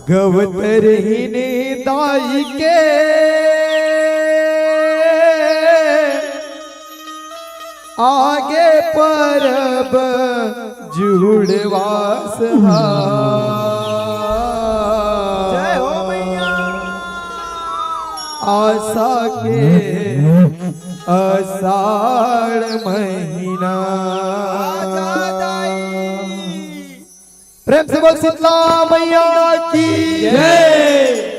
गवतर हिने दाई के आगे परब जुड़वास जय हो मैया। आशा के आषाढ़ महीना। प्रेम से बोल शीतला मैया की जय।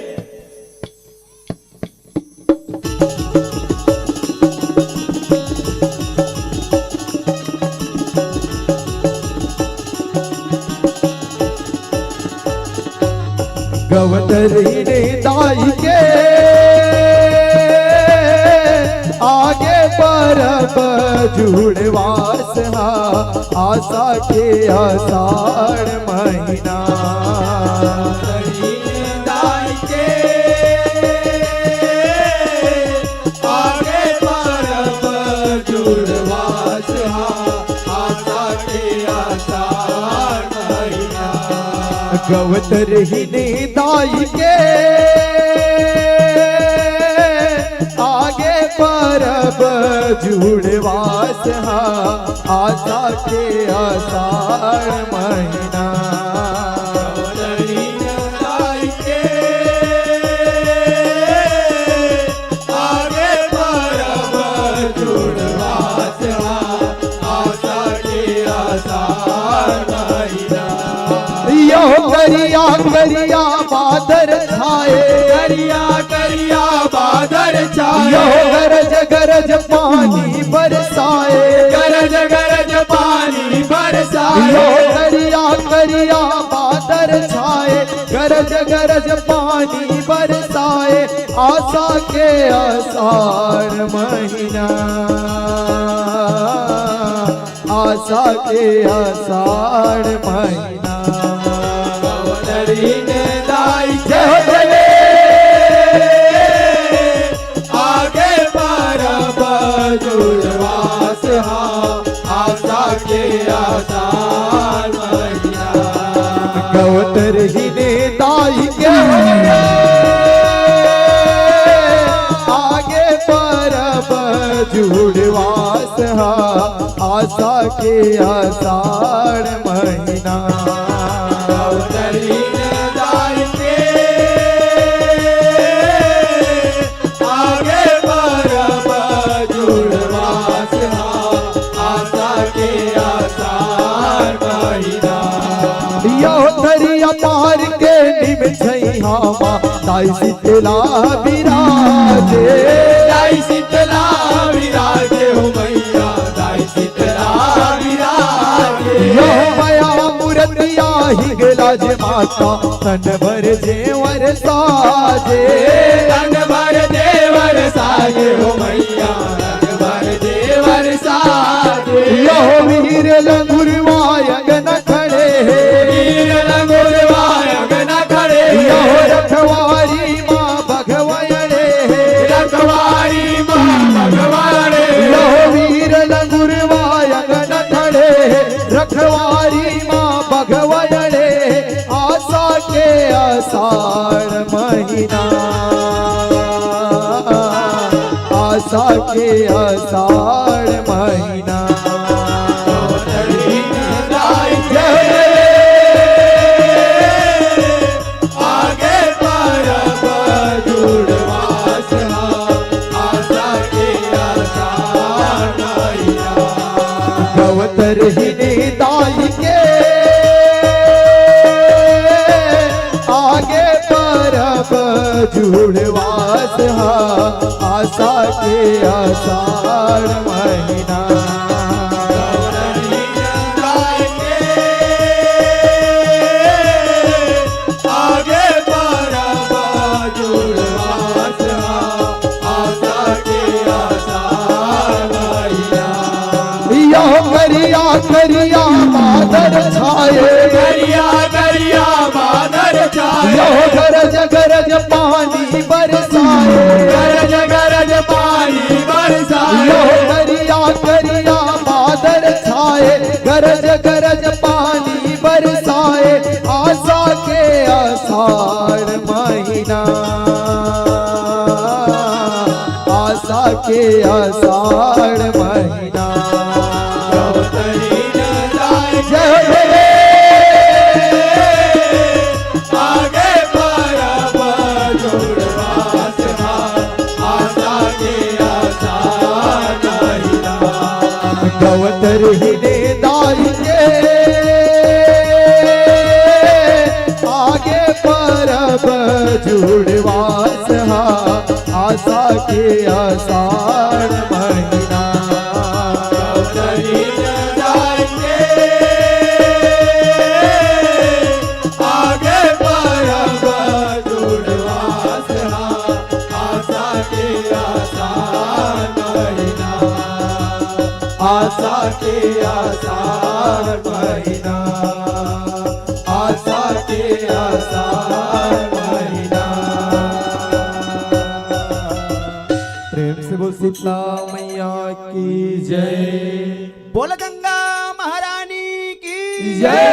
गवतर हिने दाई के आगे परब जुड़वास आशा के आषाढ़ महीना। दाई के आगे परब जुड़वास आशा के आषाढ़ महीना। गवतर हिने दाई के आगे परब जुड़वास आशा के आषाढ़ महीना। दाई के आगे परब जुड़वास आशा के आषाढ़ महीना। यो करिया करिया बादर छाए, करिया करिया बादल छाए, यो गरज गरज पानी बरसाए, गरज गरज पानी बरसाए। यो करिया करिया बादर छाए, गरज गरज पानी बरसाए आशा के आषाढ़ महीना। आशा के आषाढ़ महीना। दाई आगे परब जुड़वास आशा के आषाढ़ महीना। गवतर हिने दाई के आगे परब जुड़वास आशा के आषाढ़ महीना। दाई के आगे परब जुड़वास आशा के आषाढ़ महीना। यो दरिया पार के निम छैहामा दाई शीतला विराजे, दाई शीतला विराजे हो मैया, दाई शीतला विराजे। यो माया मूर्तिया हिंगलाज माता तन भर जेवर साजे, तन भर देवर साजे हो मैया, तन भर देवर साजे। यो वीर लंगुरवायग न खड़े, वीर लंगुरवायग न खड़े, यो रखवारी माँ भगवयणे, रखवारी माँ भगवाने। यो वीर लंगुरवायग न खड़े, रखवारी माँ भगवयणे आशा के आषाढ़ महीना। आशा के आषाढ़ महीना। दाई के आगे परब जुड़वास आशा के आषाढ़ महीना। गवतर हिने दाई के आगे परब जुड़वास आशा के आषाढ़ महीना। दाई के आगे परब जुड़वास आशा के आषाढ़ महीना। यो करिया करिया बादल छाए, करिया करिया बादल छाए, यो गरज गरज पानी बरसाए, गरज गरज पानी बरसाए। यो करिया करिया बादल छाए, गरज गरज पानी बरसाए आशा के आषाढ़ के आषाढ़ महीना। गौतरी न जाए जय हो जय आगे परब जुड़वास आशा के आसार महीना। गवतर हिने दाई के आगे परब जुड़वास आशा के आषाढ़ महीना। गौतरी न जाए आगे परब जुड़वास आशा के आसार महीना। आशा के आसार महीना। आशा के आसार महीना। प्रेम से बोल शीतला मैया की जय। बोल गंगा महारानी की जय।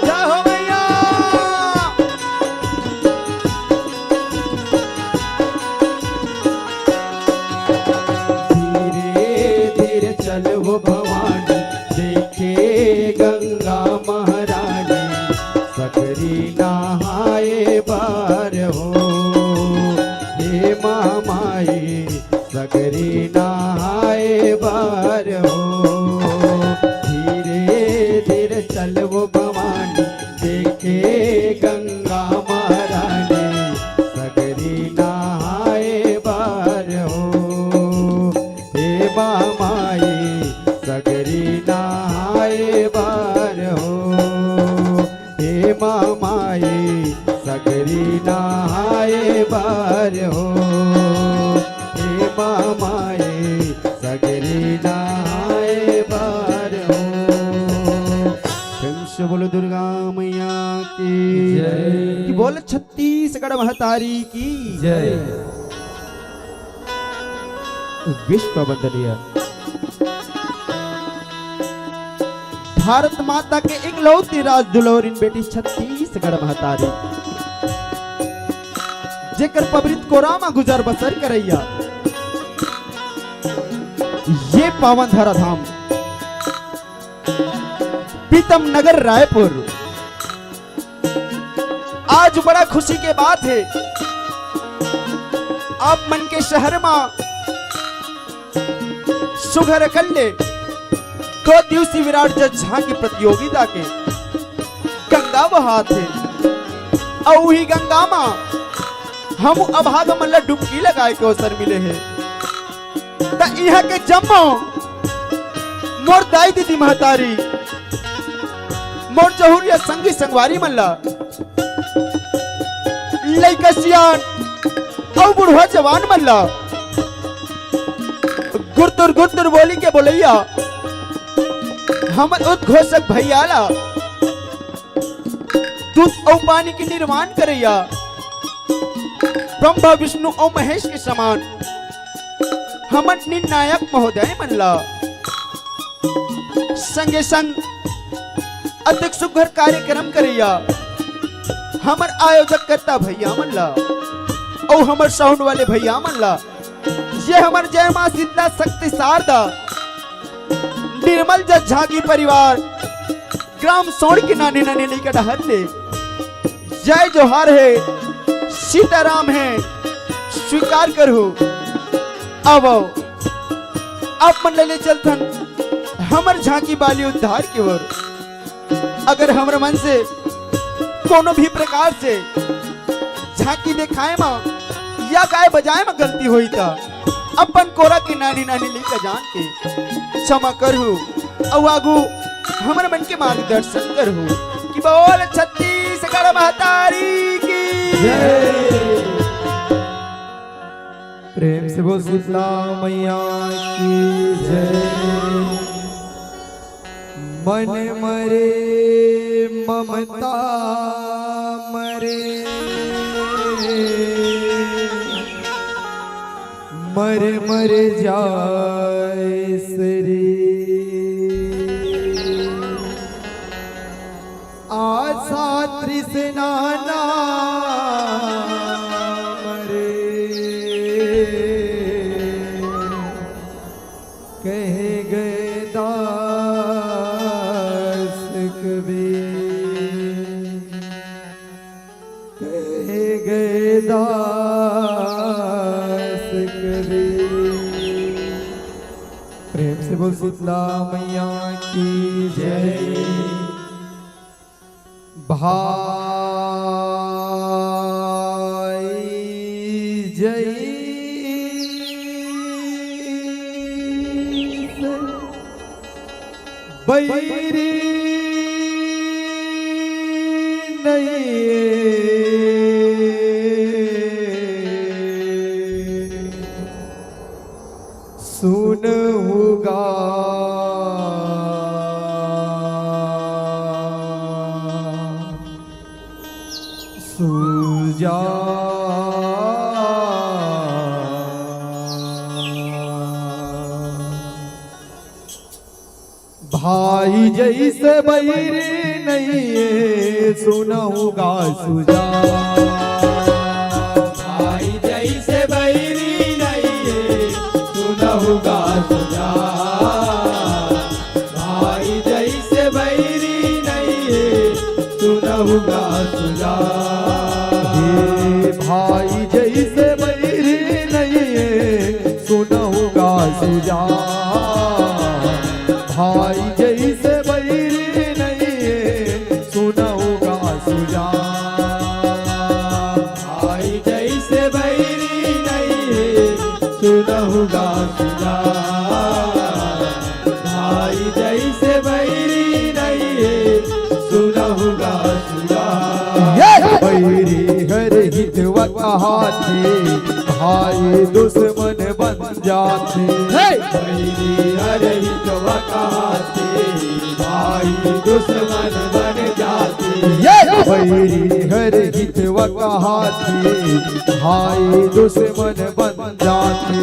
जय हो मैया। धीरे धीरे चलो भवानी देखे गंगा महारानी। सकरी नहाए बार हो हे मामाई। सकरी नहाए बार हो। धीरे धीरे चलो भवानी देखे गंगा महारानी। सकरी नहाए बार हो हे मामाई। सकरी नहाए बार हो हे मामाई। सकरी नहाए बार हो हे मामाई। सकरी नहाए बार हो। प्रेम से बोलो दुर्गा मैया की जय। कि बोल छत्तीसगढ़ महतारी की जय। विश्व वंदनीय भारत माता के इकलौती राज दुलोरिन बेटी छत्तीसगढ़ महतारी जेकर पबरित कोरामा गुजर बसर करैया। ये पावन धरा धाम पीतम नगर रायपुर आज बड़ा खुशी के बात है। आप मन के शहर में सुघर कल्ले 2 दिवसीय विराट जज झांकी प्रतियोगिता के गंगा बहात है। और वही गंगा में हम अभाग मन डुबकी लगाए के अवसर मिले हैं। त यहाँ के जम्मो मोर दाई दीदी महतारी मोर जहुरिया संगी संगवारी मल्ला लइका सियान और बुढ़वा जवान मल्ला गुरतुर गुरतुर बोली के बोलैया हमर उद्घोषक भैयाला दूध और पानी की निर्माण करैया। ब्रह्मा विष्णु और महेश के समान हमर निर्णायक महोदय मनला संगे संग अत्यंत सुघर कार्यक्रम करैया। हमर आयोजक करता भैया मनला और हमर साउंड वाले भैया मनला। ये हमर जय मां शीतला शक्ति शारदा निर्मल जज झांकी परिवार ग्राम सोड़ के नानी नानी लेकर डहरले जय जोहार है सीताराम है स्वीकार करो। अब आप मन ले चलथन हमर झांकी बाली उद्धार की ओर। अगर हमर मन से कोनो भी प्रकार से झांकी दिखाए में या गाय बजाए में गलती हुई था अपन कोरा के नानी नानी लेकर जान के क्षमा करहु और आगू हमर मन के मार्गदर्शन करहु कि बोल छत्तीसगढ़ महतारी की प्रेम से बोल शीतला मैया की जय। मन मरे ममता मरे मर मर जाए शरीर। आज मनसा तृष्णा नाम रे कह गए दास कबीर कह गए दास कबीर। प्रेम से बोल शीतला मैया की जय। भाई जय बैरी नहीं सुन होगा सुजा भाई जैसे बैरी नहीं है सुनाऊंगा सुजा। भाई जैसे बैरी नहीं है सुनाऊंगा सुजा। भाई जैसे बैरी नहीं है सुनाऊंगा सुजा। भाई जैसे बैरी नहीं है सुनाऊंगा सुजा। भाई जैसे बैरी नहीं है सुनाऊंगा सुजा। भाई जैसे बैरी नहीं है सुनाऊंगा सुजा। भाई जैसे बैरी नहीं है सुनाऊंगा सुजा। बैरी हर हितवा कहाते भाई दुश्मन बन जाते। बैरी हर हितवा कहाते भाई दुश्मन बन जाते। बैरी हर हितवा कहाते भाई दुश्मन बन जाते।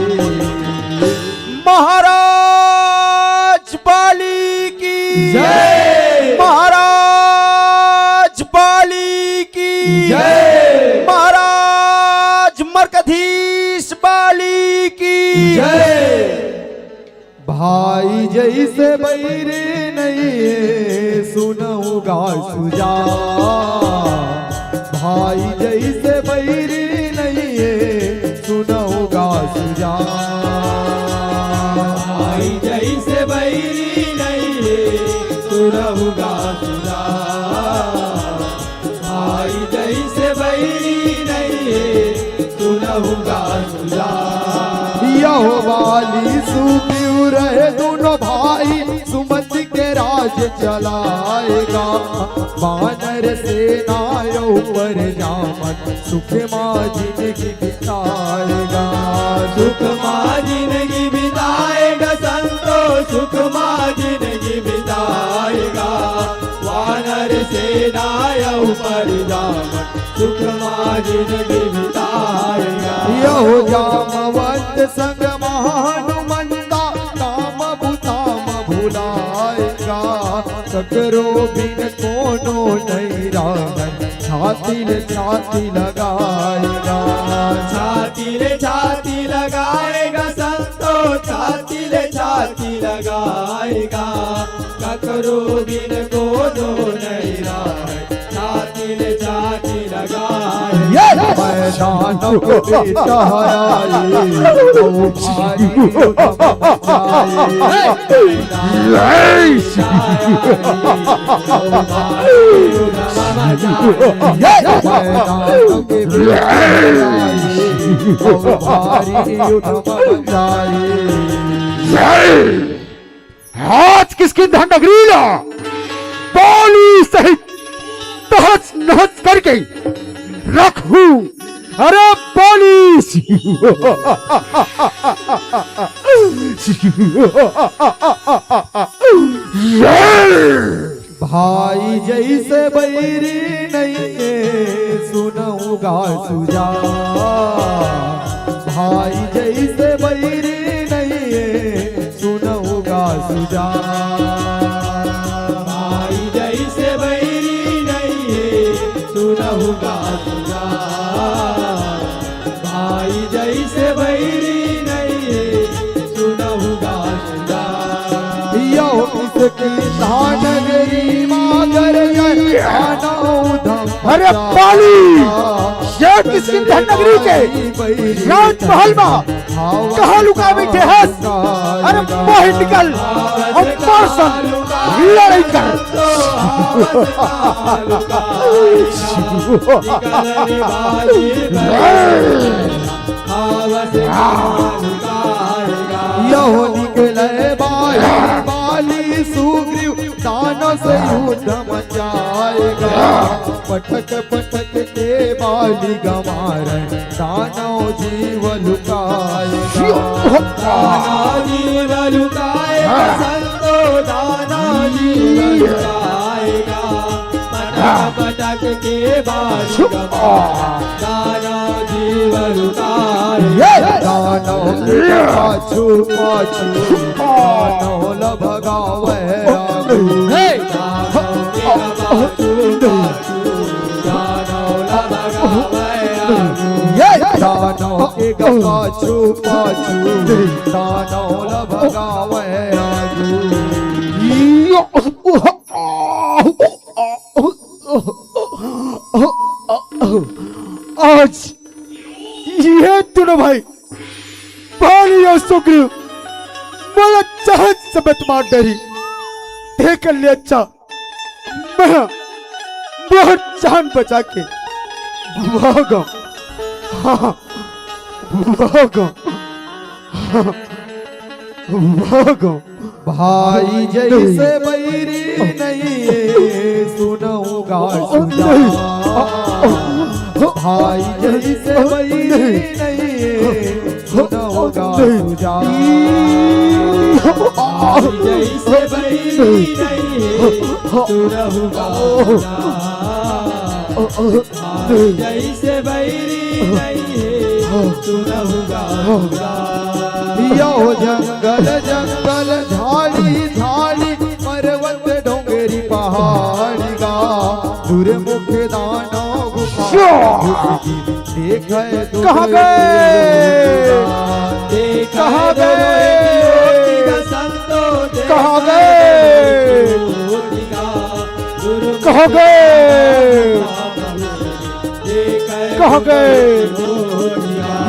महाराज बाली की जय। महाराज बाली की जय। महाराज मरकधीश बाली की जय। भाई जैसे बैरी नहीं है सुनाऊंगा सुजा। भाई जैसे बैरी नहीं है सुनाऊंगा सुजा। भाई जैसे बैरी नहीं है सुनाऊंगा सुजा। भाई जैसे बैरी नहीं है सुनाऊंगा सुजा। यहो वाली सुप्यू रहे दोनों भाई सुमति के राज चलाएगा। वानर सेना ऊपर जामन सुख माँ जिंदगी बिताएगा। सुख माँ जिंदगी बिताएगा संतो सुख माँ जिंदगी बिताएगा। वानर सेना ऊपर जामन सुख माँ जिंदगी बिताएगा। यहो जामवंत संग महानुमंता काम भूताम भुलाएगा। सकरो बिन कोनो नहीं रागन छाती ले छाती लगाएगा। छाती ले छाती लगाएगा संतो छाती ले छाती लगाएगा। ककरो बिन कोनो नहीं राहे छाती ले छाती लगाएगा। मैदान को बेटहराए तो भारी मैदान के बेटहराए तो भारी उठम जाए। आज किसकी धन नगरीला बाली सहित तहस नहस करके रखू। अरे बाली भाई जैसे बैरी नहीं है सुनाऊंगा सुजा। भाई जैसे बैरी नहीं है सुनाऊंगा सुजा। भाई जैसे बैरी नहीं है किसकी नगरी मागर अरे पाली ये किसकी नगरी के राजमहल में कहाँ लुका बैठे हैं? अरे बाहर निकल और पार्सल लड़ाई कर। यहो निकले बाली सुग्रीव दानों से युद्ध मचाएगा। पटक पटक के बाली गमारे दानव जीव लुकाएगा। जीव लुकाएगा संतो दाना जीव लुकाएगा। पटक पटक के बाली दाना जीव लुकाएगा। दानव पाछू पाछू दानव लभगावे आगू। दानव के पाछू पाछू दानव लभगावे आगू। आज ये दोनों भाई पाली और सुग्रीव मला जहाज समेत मार डरी देख ले। अच्छा मैं बहुत जान बचा के भागा। हाँ भागा भागा। भाई जैसे बैरी नहीं है सुनऊंगा सुजा। भाई जैसे बैरी नहीं है सुनऊंगा सुजा। जैसे बैरी नहीं है सुनऊंगा सुजा। जैसे बैरी नहीं है सुनऊंगा सुजा। यो जंगल जंगल झाड़ी झाड़ी पर्वत डोंगरी पहाड़ी गा। दूर मुख दानो गुफा देखे कहाँ गए? कहाँ गए? कहाँ गए? कहाँ गए? कहाँ गए?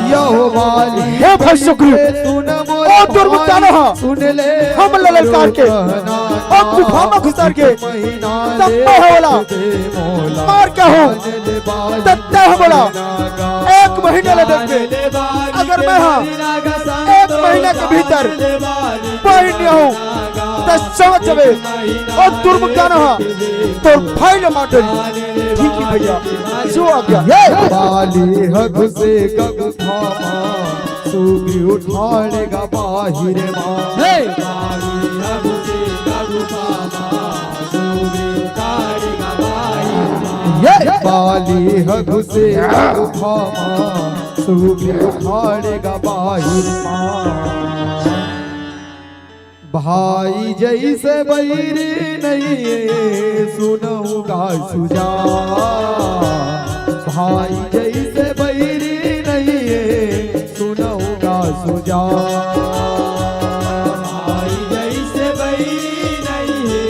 यो वाली हे भाई सुग्रीव और दुर्मुक्ताना सुन ले हम ललकार के और गुफा में घुसर के तब मैं बोला मार क्या हो तत्ता है बोला 1 महीने लगेंगे। अगर मैं हाँ 1 महीने के भीतर पढ़ नहीं हूँ तो समझ जावे और दुर्मुक्ताना तो भाई न मार। ठीक है भैया जो आ गया। बाली हग से गग थामा सुग्रीव उठाड़ेगा बाहिर मां। बाली हग से गग थामा सुग्रीव उठाड़ेगा बाहिर मां। भाई जैसे बैरी नहीं है सुनऊंगा सुजा। भाई जैसे बैरी नहीं है सुनऊंगा सुजा। भाई जैसे बैरी नहीं है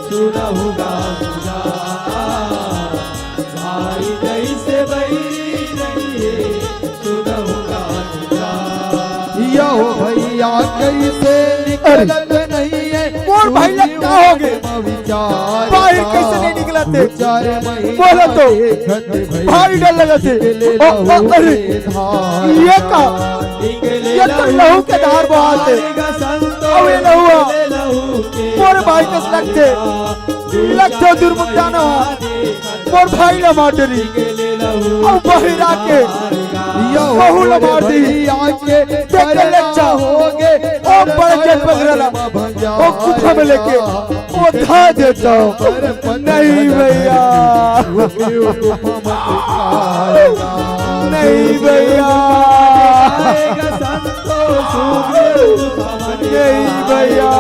सुनऊंगा सुजा। भाई जैसे बैरी नहीं है सुनऊंगा सुजा। यो भैया कैसे निकलत नहीं है और भाई लोग क्या हो गए? बाहर कैसे नहीं निकलाते? बोला तो भाई डर लगा थे। अरे ये का ये तो लहू के धार बहाते अब ये लहू मोर भाई कस लगते दुर्मुक्ताना मोर भाई न मार डरी और बाहर आके बहु न मार दी आके देख ले चाहोगे और बड़े के पगरला और गुफा में लेके वो धा देता हूँ। नहीं भैया नहीं भैया नहीं भैया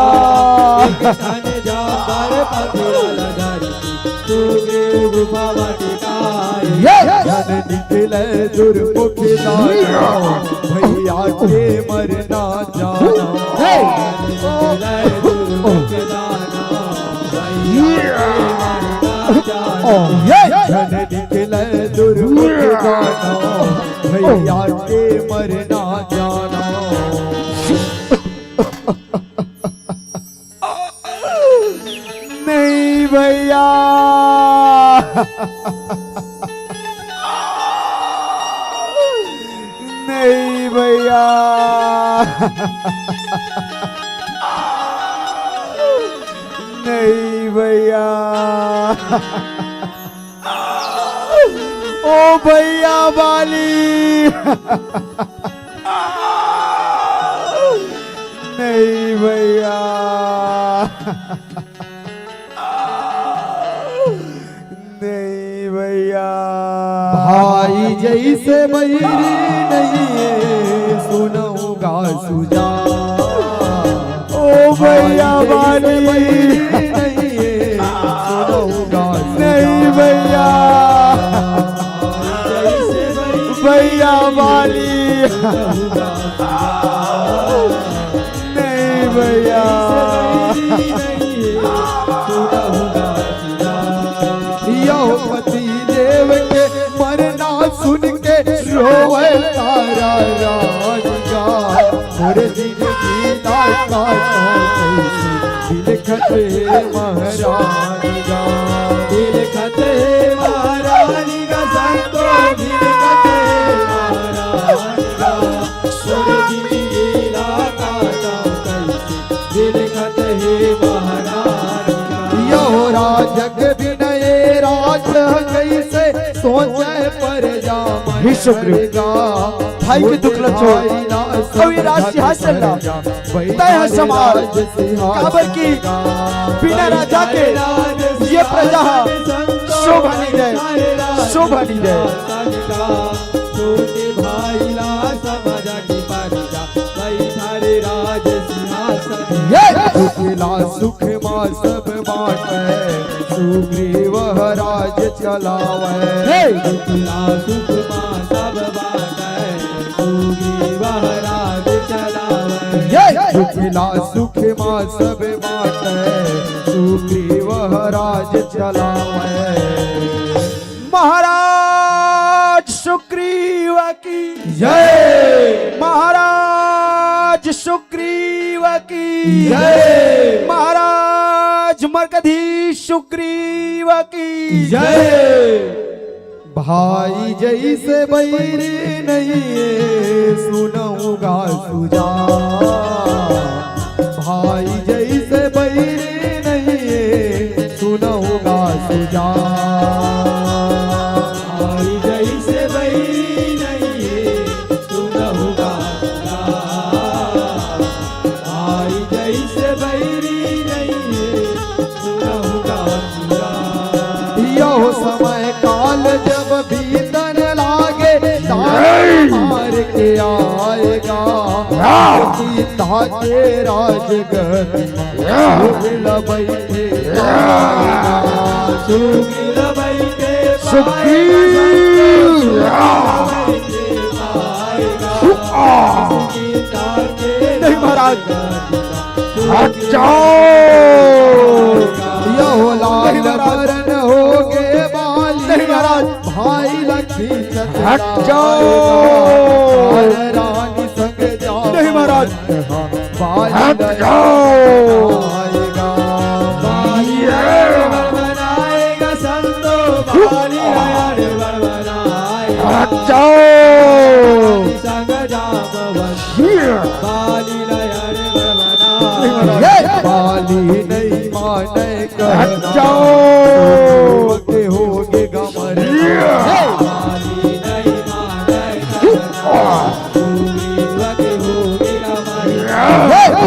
निकले दुर्मुख भैया के मरना जाना। धन निकले दुर्मत गाना भैया के मरना जाना। नहीं भैया, नहीं भैया, नहीं भैया, ओ भैया वाली, नहीं भैया, नहीं भैया। भाई जैसे बैरी नहीं है सुनऊंगा सुजा। ओ भैया वाली, नहीं है सुनऊंगा नहीं भैया, भैया वाली, नहीं भैया। पति देव के मरना सुन के रोवे तारा राजा। मोरे जिंदगी दाता दिल खते महारानी गा। दिल खते महारानी का संतो दिल खते महारानी का। सोरे जिंदगी लाता कैसे दिल खते महारानी का। यो राजग विनय राज कैसे सोचे पर जा शुक्रिया भाई के दुख लचो अब ये राज सिंहासन तय समाज काबर की बिना राजा के ये प्रजा शोभा नहीं दे, शोभा नहीं दे। छोटे भाई ला समझ की परिजा भाई थारे राज सिंहासन। सुख माँ सब बाटे सुग्रीव राज चलावे। सुख माँ सब बाटे सुग्रीव राज चलावे। सुख माँ सब बाटे सुग्रीव राज चलावे। महाराज सुग्रीव की जय, महाराज सुग्रीव की जय, महाराज मरकधीश सुग्रीव की जय। भाई जैसे बैरी नहीं है सुनऊंगा सुजा। भाई जैसे बैरी नहीं है सुनऊंगा सुजा। भाई जैसे बैरी नहीं है सुनऊंगा सुजा। भाई जैसे बैरी नहीं है सुनऊंगा सुजा। यो समय काल जब बीतन लागे मार के आएगा। सीता के राजगति बैठे सुग्रीव बैठे नहीं महाराज। यो लाल बरन होगे बाली। नहीं महाराज। भाई लक्ष्मी हट जाओ। रानी संग जाओ। नहीं महाराज। हट बनाएगा संतो बाली हर बनाएगा। संग बाली हर बनाएगा। बाली नहीं माने कर के होगे गमर। बाली नहीं मानेगा सुग्रीव के होगे गमर।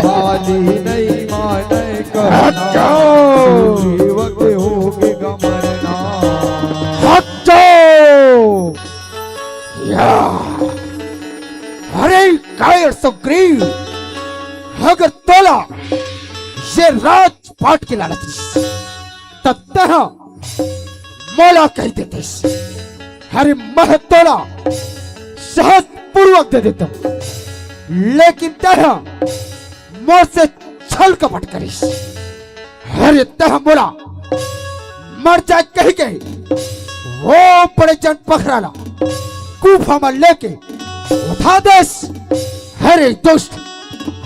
बाली नहीं माने कर सुग्रीव के होगे गमरना। अरे कायर सुग्रीव, अगर तोला ये राजपाट की लालच तब तह मौला कह देते। अरे मह तोला सहज पूर्वक दे देता, लेकिन तह मोर से छल कपट करिस। अरे तह मोला मर जाए कहीं के वो बड़े जन पखराला गुफा में लेके उठा देस हरे दुष्ट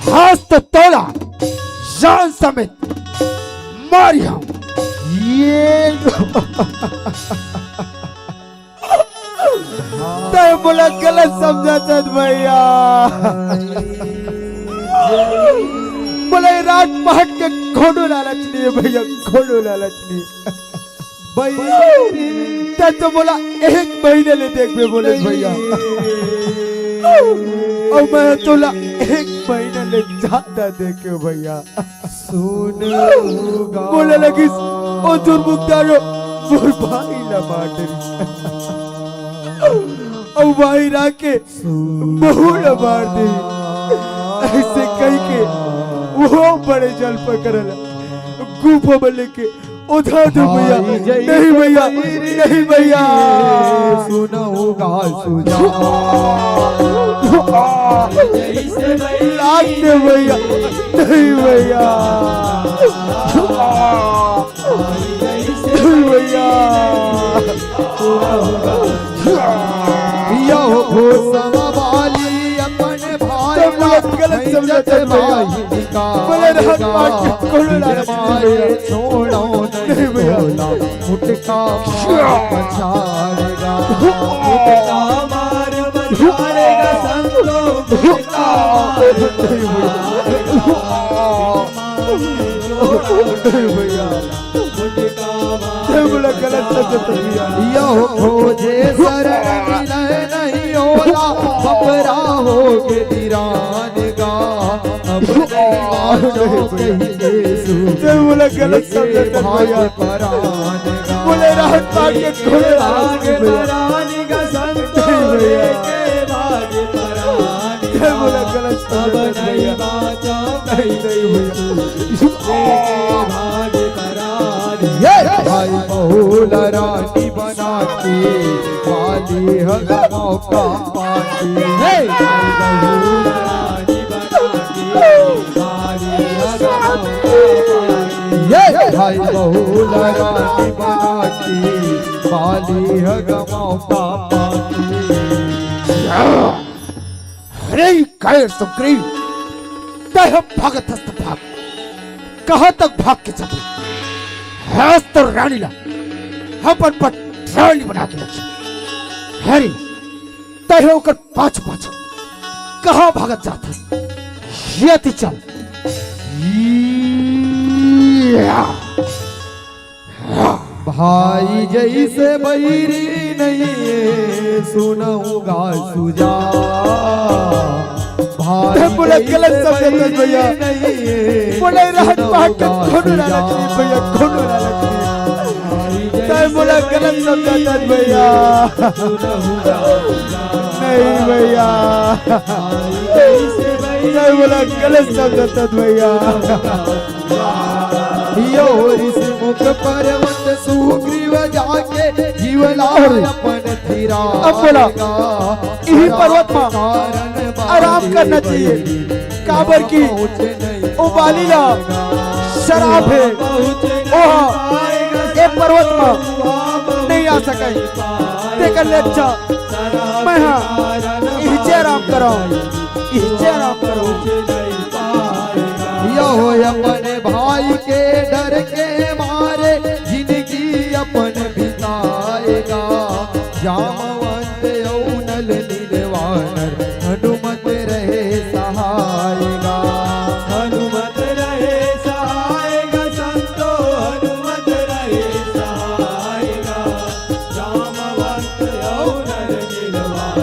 हाथ तो तोड़ा जान समेत मारिया ये तय बोला गलत समझा चंद भैया बोले रात पहट के खोडो लालच नहीं भैया खोडो लालच नहीं भैया तो बोला 1 महीने ले देख में बोले भैया और मैं तोला 1 महीने ले ज्यादा देखे भैया सुन बोले लगी ओ दुर्मुक्तारो मोर भाई ला माटरी और भाई राके बहु ला मार दे ऐसे कह के वो बड़े जल पकड़ल गुफा में लेके उधर दो भैया नहीं भैया नहीं भैया सुनऊंगा सुजा लाग दे भैया नहीं भैया नहीं भैया यो हो समवाली अपन भाई गलत समझाते भाई बोले रात मार के खोलो लालच छोड़ो नहीं बोला मुटका पछाड़ेगा मुटका मार बचाड़ेगा संतो मुटका भैया मुटका गलत समझाते यो खोजे शरण मिले नहीं होला बपरा हो के दीरान गा अब बोला गलत समझाते भैया परान गा बोले रात मार के खोलो भाग्य परानी का संतो के भाग्य परानी बोला गलत अब समझाते नहीं भैया बाचा नहीं भाग्य परानी भाई बहुला रानी बना के वाली हर मौका पाती रानी बनाती भारी भाई बहुला रानी बना के वाली हर मौका पाती अरे काय सुग्रीव तय भागत हस्त भाग कहाँ तक भाग के चले हैस तो रानी ला अपन पर रानी बना के रखी हरी तय होकर पाछू पाछू कहाँ भागत जाता यति चल भाई जैसे बैरी नहीं सुनऊंगा सुजा भाई बोले गलत समझे भैया नहीं बोले रात भाग के खोलो लालच भैया खोलो लालच तय बोला गलत समझा भैया नहीं भैया तय बोला गलत समझा भैया योरिस मुख पर्वत सुग्रीव जाके जीवला अपन थिरा अब बोला यही पर्वत में आराम करना चाहिए काबर की उबाली ला शराब है ओह ये पर्वत में नहीं आ सके देखकर ले अच्छा मैं हाँ इसे आराम करो इसे आराम करो यो अपने भाई के डर के मारे जिंदगी अपन बिताएगा जामवंत यौनल नीलवानर हनुमत रहे सहायगा हनुमत रहे सहायगा संतो हनुमत रहे सहायगा जामवंत यौनल नीलवान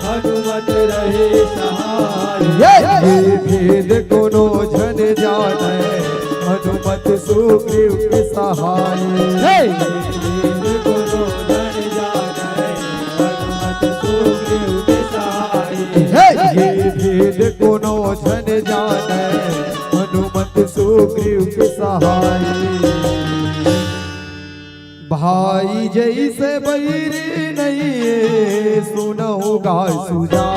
हनुमत रहे सहायगा ये भेद कोनो जन जाने हनुमत सुग्रीव के सहाय ये भेद कोनो जन जाने हनुमत सुग्रीव के सहाय भाई जैसे बैरी नहीं सुनऊंगा सुजा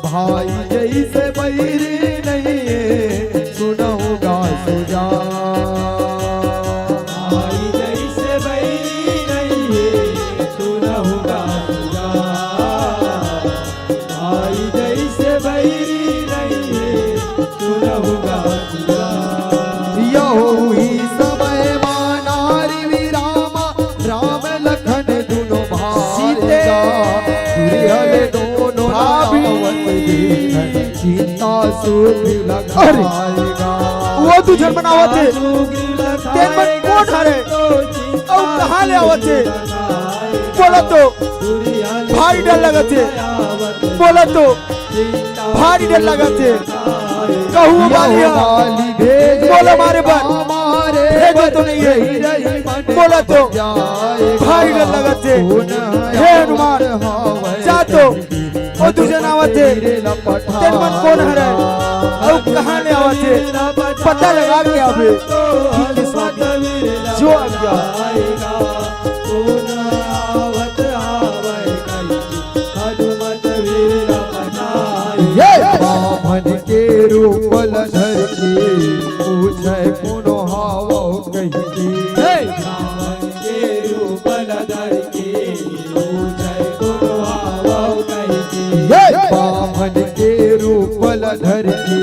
भाई जैसे बैरी नहीं सुनऊंगा सुजा सुग्रीव लगाएगा। वो तुझे मनावत है तेन मन कौन हरे और कहाँ ले आवत है बोला तो भारी डर लगत है बोला तो भारी डर लगत है कहूँ बालिया बोला मारे पर भेजो तो नहीं है बोला तो भारी डर लगत है हे हनुमान जा तो ओ तुझे नावत है तेन मन कौन हरे और कहाँ ले आवत है पता लगा के आवे जो आज्ञा बामन के रूप धर के पूछे पुनो हावो कही बामन के रूप धर के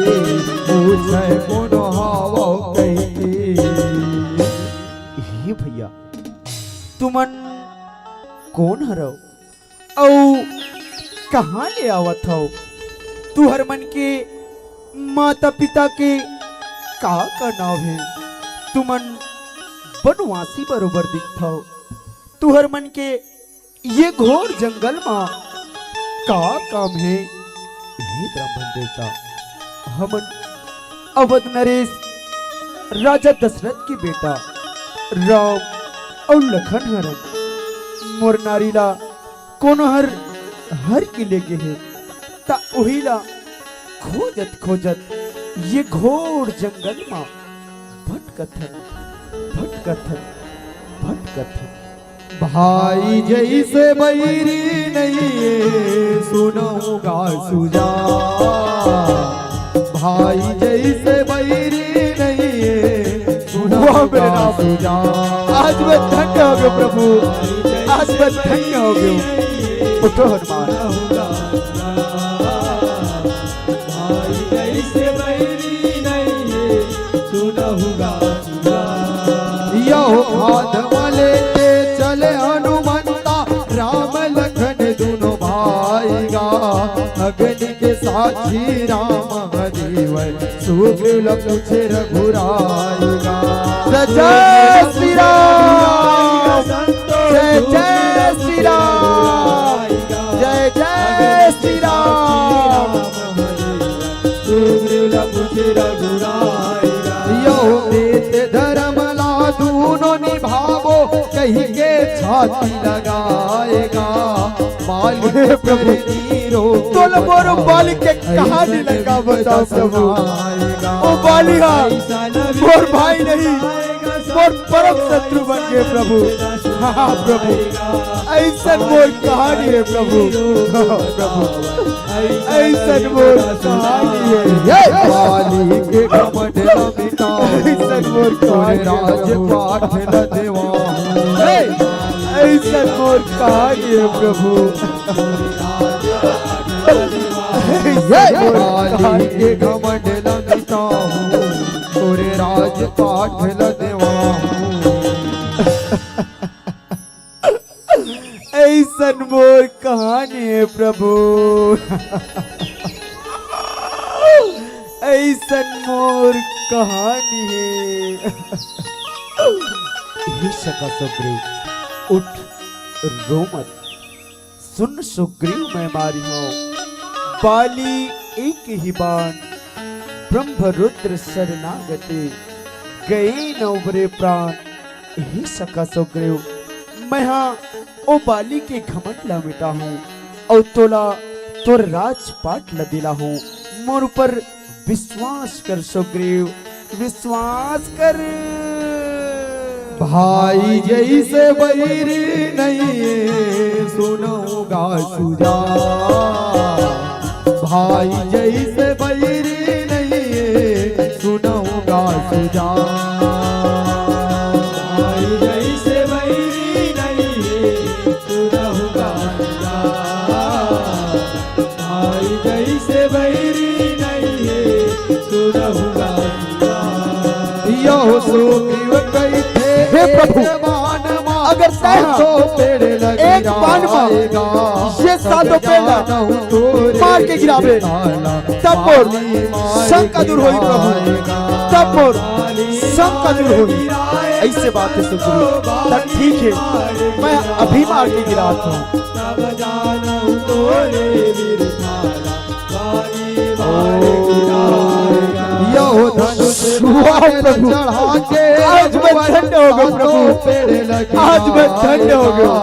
पूछे पुनो हावो कही। हे भैया तुमन कौन हरो औ कहाँ ले आवत हो तू हर मन के माता पिता के का नाव है तुमन बनवासी बरोबर दिखता हो तू हर मन के ये घोर जंगल में का काम है हे ब्राह्मण देवता हमन अवध नरेश राजा दशरथ की बेटा राम और लखन हरन मोर नारीला कोनो हर के लेके है ता उहिला खोजत खोजत ये घोर जंगल में भटकथन भाई जैसे बैरी नहीं है सुनूंगा सुजा भाई जैसे बैरी नहीं है सुनूंगा सुजा। आज मैं धन्य हो गया प्रभु आज मैं धन्य हो गया उठो हनुमान यहो खादवा लेके चले हनुमंता राम लखन दोनों भाईगा अग्नि के साक्षी राम देव सुग्रीव पूछे रघुराईगा। जय श्री राम जय जय श्री राम जय जय श्री राम सुग्रीव पूछे रघुराईगा। यहो प्रीत धर्म ला दोनों निभावो कहीं के छाती लगाएगा बाली प्रभु नीरो तोल मोर बाली के कहानी लगा बता प्रभु ओ बालिया मोर भाई नहीं मोर परम शत्रु बन गए प्रभु हाँ प्रभु ऐसा मोर कहानी है प्रभु प्रभु ऐसा मोर कहानी है ये बाली के घमंड न मिटाओ ऐसा मोर कहानी राजपाट न देवा ऐसा मोर कहानी है प्रभु ये बाली के घमंड न मिटाओ तोरे राजपाट न देवा ऐसन मोर कहानी है प्रभु ऐसन मोर कहानी है हे सका सुग्रीव उठ रो मत सुन सुग्रीव मैं मारी हूँ बाली एक ही बाण ब्रह्म रुद्र शरणागते गए न उभरे प्राण हे सका सुग्रीव मैं हाँ ओ बाली के घमंड ला मिटा हूँ और तोला तोर राजपाट ला दिला हूँ मोर पर विश्वास कर सुग्रीव विश्वास कर। भाई जैसे बैरी नहीं है सुनूंगा सुजा भाई जैसे बैरी नहीं है सुनूंगा सुजा। हे प्रभु अगर तय पेड़ लगे एक बाण में ये सातों पेड़ मार के गिरावे तब मोर शंका दूर होई प्रभु, तब मोर शंका दूर होई। ऐसे बात है सुखदेव, तब ठीक है मैं अभी मार के गिराता हूँ। यो धनुष चढ़ा के आज मैं धन्य हो गया प्रभु, आज मैं धन्य हो गया।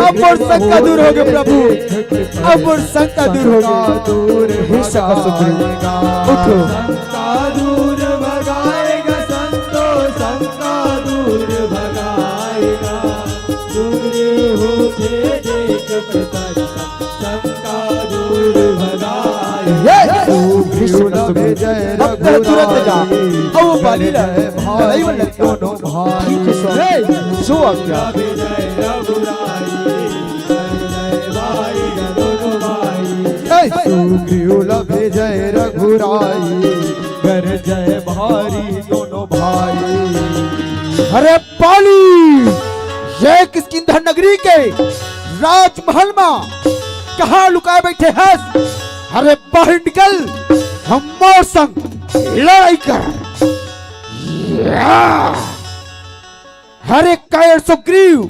अब मोर शंका दूर हो गया प्रभु, अब मोर शंका दूर हो गया। हे सका सुखदेव उठो, शंका दूर भगाएगा संतो, शंका दूर भगाएगा। दूर होते देख पितर, शंका दूर भगाएगा। अब तक तुरंत जा अब वो बाली रहे भाई वाले दोनों भाई के स्वामी सो अब क्या जय रघुराई, जय भाई दोनों भाई। लभे जय रघुराई, कर जय भारी दोनों भाई। अरे पाली ये किष्किंधा नगरी के राजमहल में कहाँ लुकाए बैठे हैं? अरे बाहर निकल, हम मोर संग लड़ाई कर। अरे कायर सुग्रीव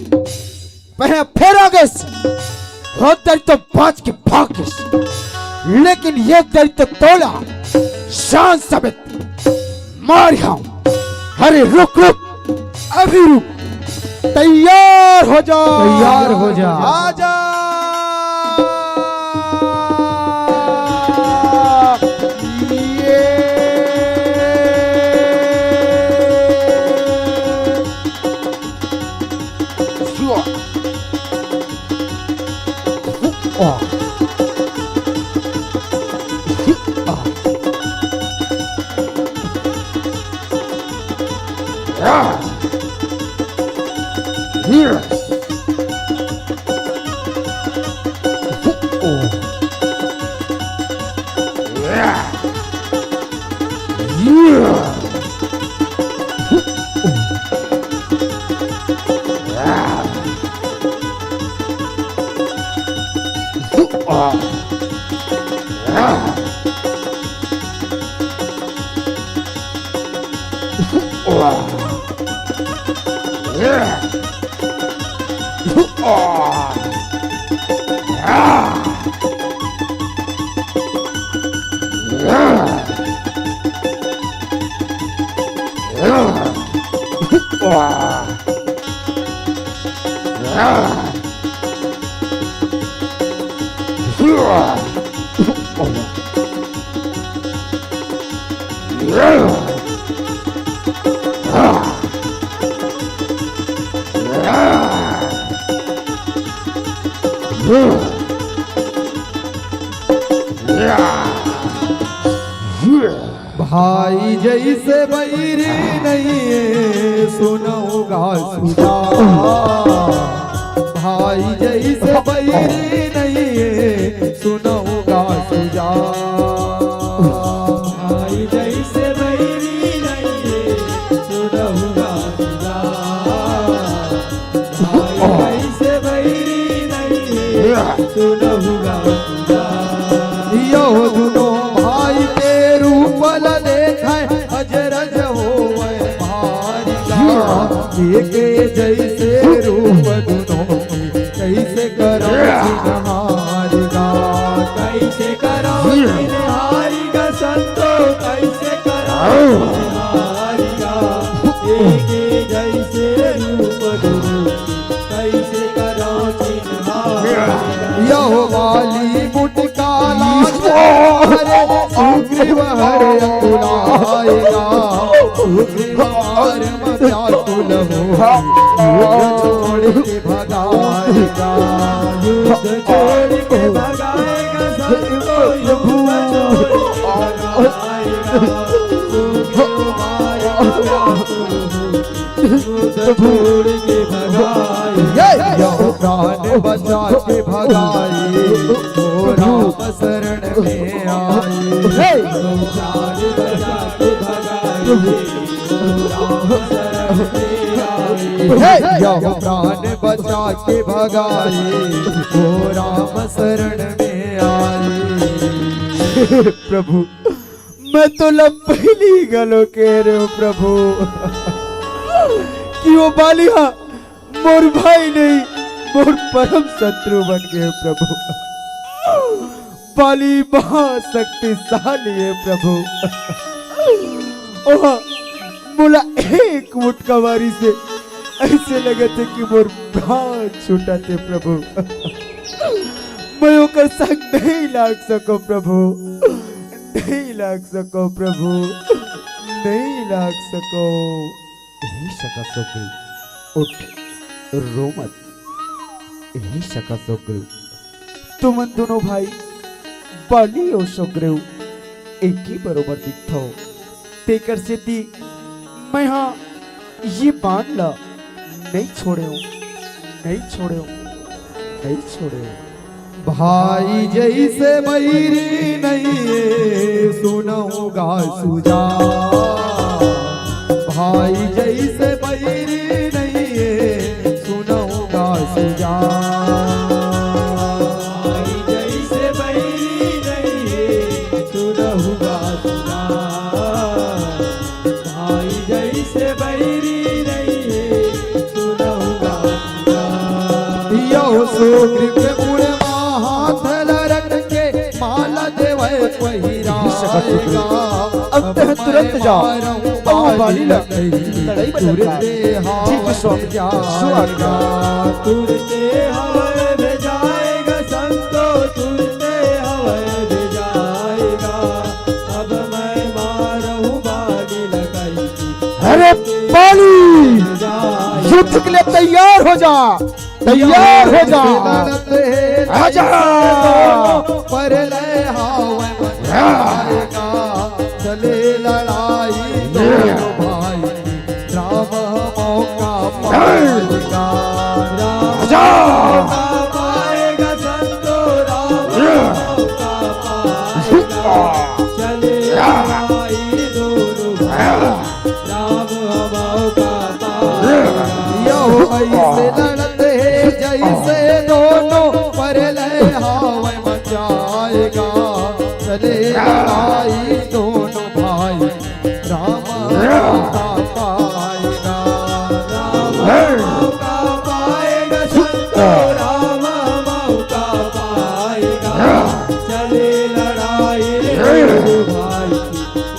पहले फिर आगे होता तो बाज के भागिस, लेकिन ये दल तो तोड़ा शान समेत मार हम। अरे रुक रुक अभी रुक, तैयार हो जा, तैयार हो जा। आजा here. भाई जैसे बैरी नहीं है सुनोगा सुजा, भाई जैसे बैरी नहीं है सुनोगा सुजा। भाई जैसे बैरी नहीं है सुनोगा सुजा, भाई जैसे बैरी नहीं है सुनोगा सुजा। यो दुनो भाई के रूप ल देखै अजरज होवे भारी गा, एक जैसे रूप दुनो कैसे करो चिन्हारी गा, कैसे करो चिन्हारी गा संतो, कैसे करो चिन्हारी गा। एक जैसे रूप दुनो कैसे करो चिन्हारी गा। यो वाली मुटकाला सुग्रीव हर अकुलाएगा, सुग्रीव हर मचातुल हो युद्ध छोड़ के भगाएगा, युद्ध छोड़ के भगाएगा संतो, युद्ध छोड़ के भगाएगा। यो प्राण बचा के भगाए तो राम शरण में आए। प्राण बचा के भगाए तो राम शरण यह प्राण बचा के भगाए वो राम शरण में आए। प्रभु मैं तो पहली गलो कह रहे हो प्रभु कि वो बालिया मोर भाई नहीं मोर परम शत्रु बन गए प्रभु। बाली महाशक्तिशाली है प्रभु। ओह बोला एक मुटका मारी से ऐसे लगे थे कि मोर प्राण छूटा थे प्रभु। मैं ओकर संग नहीं लाग सको प्रभु, नहीं लाग सको प्रभु, नहीं लाग सको। यही सका सोगल उठ रो मत, यही सका सोगल तुम दोनों भाई बाली और सोगरेव एक ही बरोबर दिखता हो। तेकर से दी मैं हाँ ये बांध ला नहीं छोड़े हो, नहीं छोड़े हो, नहीं छोड़े हो। भाई जैसे बैरी नहीं है सुनऊंगा सुजा। भाई जैसे बैरी नहीं है सुनऊंगा सुजा। भाई जैसे बैरी नहीं है सुनऊंगा सुजा। भाई जैसे बैरी नहीं है सुनऊंगा सुजा। यो सुग्रीव गुण हाथ लरक के माला देवे पहिराएगा। अब तुरंत जाओ बाली लग गई तुरते हाथ जाएगा। तुरते हवा में जाएगा संतो, तुरते हवा में जाएगा। अब मैं मारूं बाली लगाई। अरे बाली युद्ध के लिए तैयार हो जा, तैयार हो जा, आजा पर ले हावे मचाएगा। चले लड़ाई दोनों भाई राम मौका पाएगा। आजा पाएगा संतो, राम मौका पाएगा। चले लड़ाई दोनों भाई राम मौका पाएगा। यो ऐसे लड़ते जैसे दोनों पर ले हावे मचाएगा। चले लड़ाई दोनों भाई राम मौका पाएगा। राम मौका पाएगा संतो, राम मौका पाएगा। चले लड़ाई दोनों भाई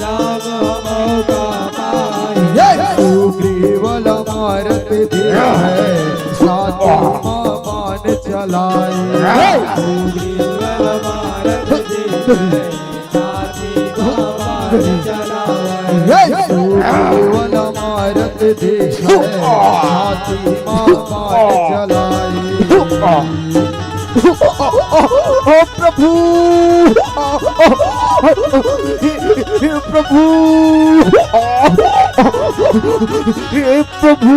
राम मौका पाएगा। सुग्रीव मारत दे है साथी मान चलाए। सुग्रीव मारत दे है साथी मान चलाए। सुग्रीव मारत दे है साथी मान चलाए। ओ प्रभु, हे प्रभु, हे प्रभु, हे प्रभु,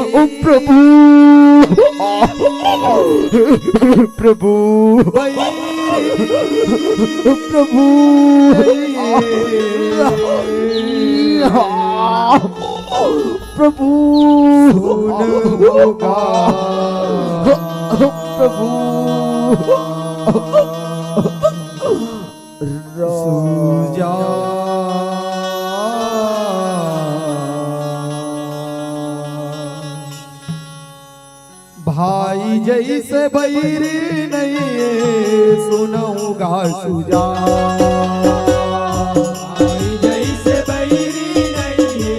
ओ प्रभु, प्रभु, प्रभु, प्रभु होगा प्रभु सूजा। भाई जैसे बैरी नहीं है सुनऊंगा सुजा। भाई जैसे बैरी नहीं है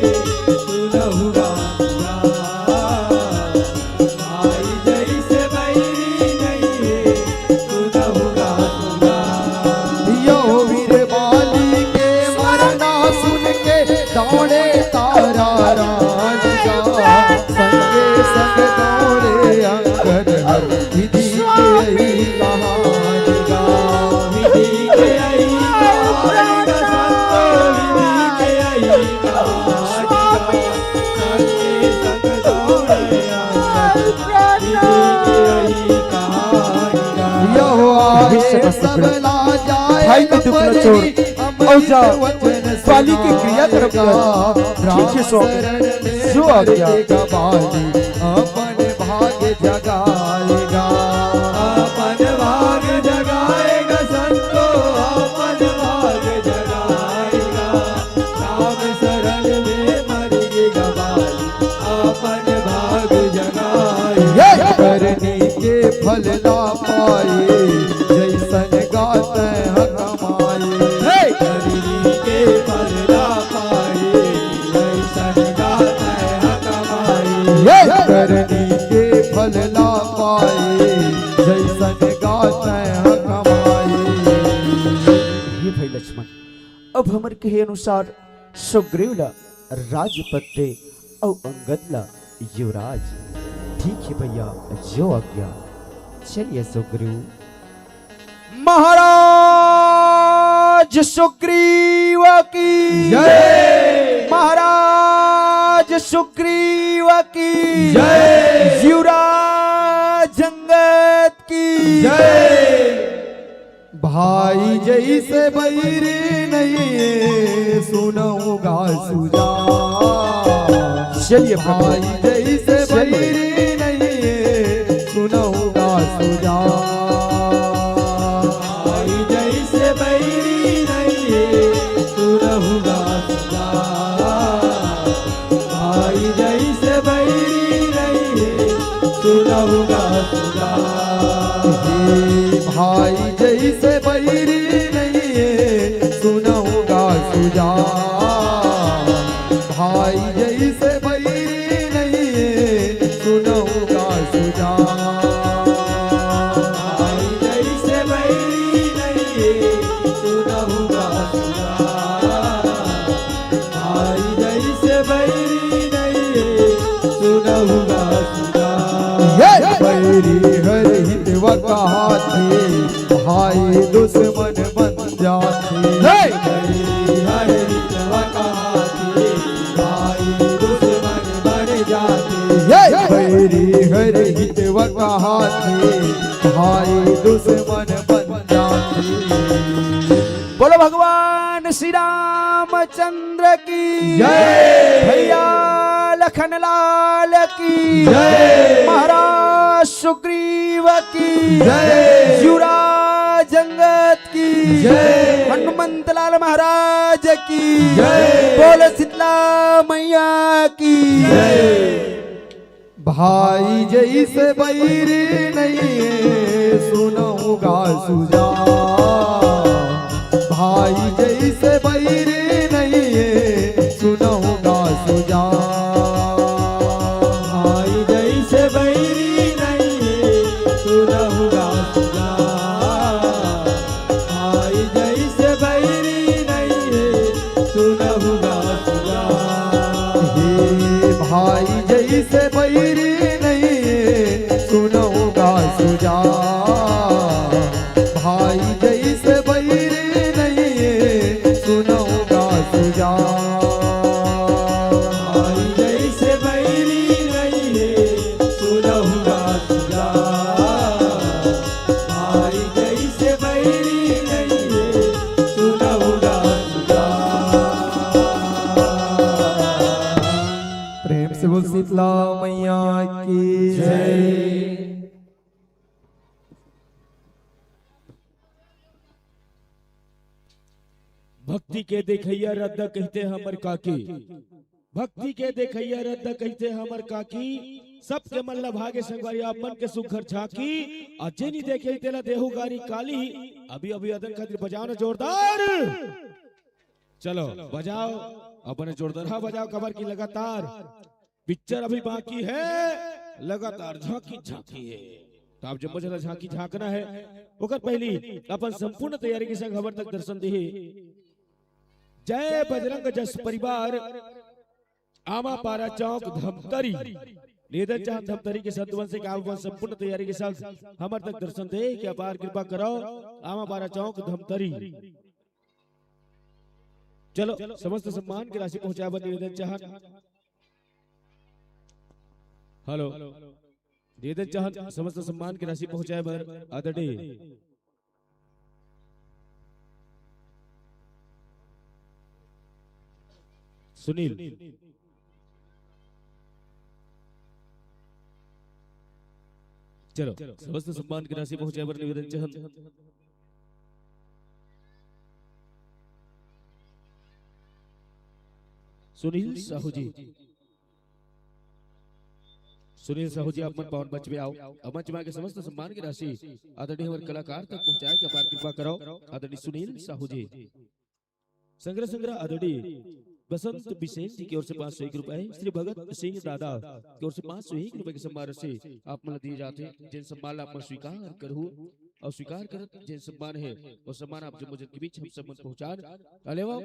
सुनऊंगा सुजा। भाई जैसे बैरी नहीं है सुनऊंगा सुजा। यो वीर बाली के मरना सुन के दौड़े तारा राजा। संगे संग दौड़े अंगद हर विधि के कहानी गा। विधि के आई सकत सब टुकड़ा ला जाए भाई के दुख न छोड़ और जा बाली की क्रिया तरफ ठीक है सो जो आ गया बाली अपन भाग्य जगाएगा अपन भाग जगाएगा संतो अपन भाग जगाएगा राम शरण में मरेगा बाली अपन भाग जगाएगा करने के फल ला पाए जैसन गाते हैं कमाए करनी के फल ला पाए ऐसन गाता है कमाए करनी के फल ला पाए जैसन गाते हैं कमाए। ये भाई लक्ष्मण, अब हमर कहे अनुसार सुग्रीव ला राजपत्ते और अंगद ला युवराज। ठीक है भैया, जो आज्ञा। चलिए सुग्रीव। महाराज सुग्रीव की जय महाराज सुग्रीव की जय युवराज अंगद की जय भाई जैसे बैरी नहीं सुनऊगा सुजा चलिए भाई जैसे बैरी नहीं सुनऊगा सुजा भाई जैसे बैरी नहीं सुनहुगा सदा भाई जैसे बैरी नहीं सुनहुगा सदा भाई जैसे बैरी नहीं सुनऊगा सुजा भाई जैसे बैरी नहीं सुनऊगा सुजा भाई जैसे बैरी नहीं सुनहुगा सदा भाई जैसे बैरी नहीं सुनहुगा सदा बैरी हर हितवा कहाते भाई दुश्मन बन जाते हर हितवा कहाते भाई दुश्मन बन जाते बैरी हर हितवा कहाते भाई दुश्मन बन जाते। बोलो भगवान श्री रामचंद्र की जय। भैया लखन लाल की जय। महाराज सुग्रीव की जय। युवराज अंगद की जय। हनुमंत लाल महाराज की जय। बोलो शीतला मैया की भाई जैसे बैरी नहीं सुनऊगा सुजा भाई जैसे बैरी नहीं सुनऊगा सुजा भाई जैसे बैरी नहीं सुनहुगा सदा भाई जैसे बैरी नहीं सुनहुगा सदा हे भाई जैसे बैरी नहीं सुनऊगा सुजा भाई जैसे बैरी नहीं सुनऊगा सुजा भाई जैसे बैरी नहीं सुनहुगा सदा भाई जैसे बैरी नहीं सुनहुगा सदा प्रेम से बोल शीतला मैया की जय। भक्ति के देखैया रद्द कहते हमर काकी भक्ति के देखैया रद्द कहते हमर काकी सबके मल्ला भागे संगवारी अपन के सुघर झाकी अजेनी देखे तेला देहु गारी काली अभी अभी अदन खातिर बजाओ ना जोरदार चलो बजाओ अपने जोरदार बजाओ कबर की लगातार पिक्चर अभी बाकी है लगातार झांकी झांकी है तो आप जब मुझे झांकी झांकना है ओकर पहली अपन संपूर्ण तैयारी के संग खबर तक दर्शन दी जय बजरंग जस परिवार आमा पारा चौक धमतरी लेदर चाह धमतरी के संतवन से आप संपूर्ण तैयारी के साथ हमारे तक दर्शन दे कि अपार कृपा करो आमा पारा चौक धमतरी चलो समस्त सम्मान की राशि पहुंचाया निवेदन चाह हेलो निवेदन चाह समस्त सम्मान की राशि पहुंचाए बर आदरणीय सुनील चलो समस्त सम्मान की राशि पहुंचे पर निवेदन चहन सुनील साहू जी आप मन पावन मंच में आओ। अब मंच में आके समस्त सम्मान की राशि आदरणीय हमारे कलाकार तक पहुंचाए के अपार कृपा करो। आदरणीय सुनील साहू जी संग्रह आदरणीय बसंत बिसेन जी की ओर से 501 रुपए, श्री भगत सिंह दादा की ओर से 501 रुपए के सम्मान से आप मन दिए जाते हैं। जिन सम्मान आप स्वीकार करूँ और स्वीकार कर जिन सम्मान है वो सम्मान आप जम्मू जन के बीच हम सब मन पहुंचान अलेवा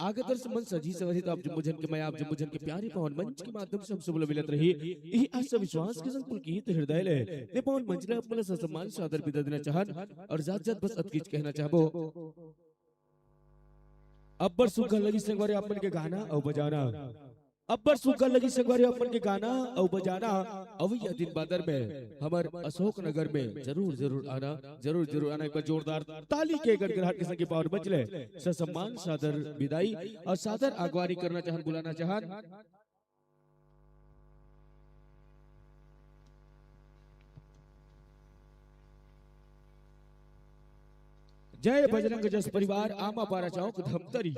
आगतर संबंध सजी सवरित आप जम्मू जन के मैं आप जम्मू जन के प्यारे पवन मंच के माध्यम से हम सब मिलत रही। यही आशा विश्वास के संग पुलकित हृदय ले ने पवन मंच ले अपने सम्मान सादर विदा देना चाहन और जात जात बस अतकीच कहना चाहबो। अब्बर सुखा लगी संगवारी अपन के गाना और बजाना, अब्बर सुखा लगी संगवारी अपन के गाना और बजाना। अवैया दिन बादर में हमार अशोक नगर में जरूर आना, जरूर आना। एक बार जोरदार ताली के गड़गड़ाहट के संग पावर बचले सम्मान सादर विदाई और सादर आगवानी करना चाहन बुलाना चाहन। जय बजरंग जस परिवार आमा पारा चौक धमतरी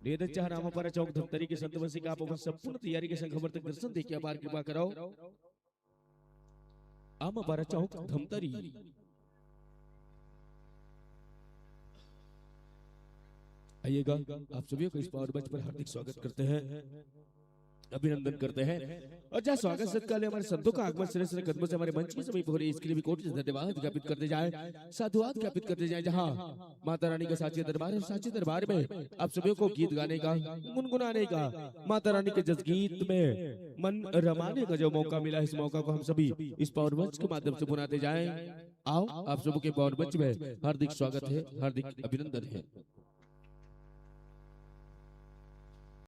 निवेदन चाह आमा पारा चौक धमतरी के संत वंशी का आप संपूर्ण तैयारी के संग खबर तक दर्शन देखिए अपार कृपा करो। आमा पारा चौक धमतरी आइएगा। आप सभी को इस पावर मंच पर हार्दिक स्वागत करते हैं, अभिनंदन करते हैं और जहाँ स्वागत सत्कार हमारे संतों का आगमन श्रेष्ठ कदमों से हमारे मंच की समीप हो रही इसके लिए भी कोटि धन्यवाद ज्ञापित करते जाए, साधुवाद ज्ञापित करते जाए। जहाँ माता रानी का साचे दरबार और साचे दरबार में आप सभी को गीत गाने का, गुनगुनाने का, माता रानी के जस गीत में मन रमाने का जो मौका मिला, इस मौका को हम सभी इस पावर मंच के माध्यम से बुनाते जाए। आओ आप सबों के पावर मंच में हार्दिक स्वागत है, हार्दिक अभिनंदन है।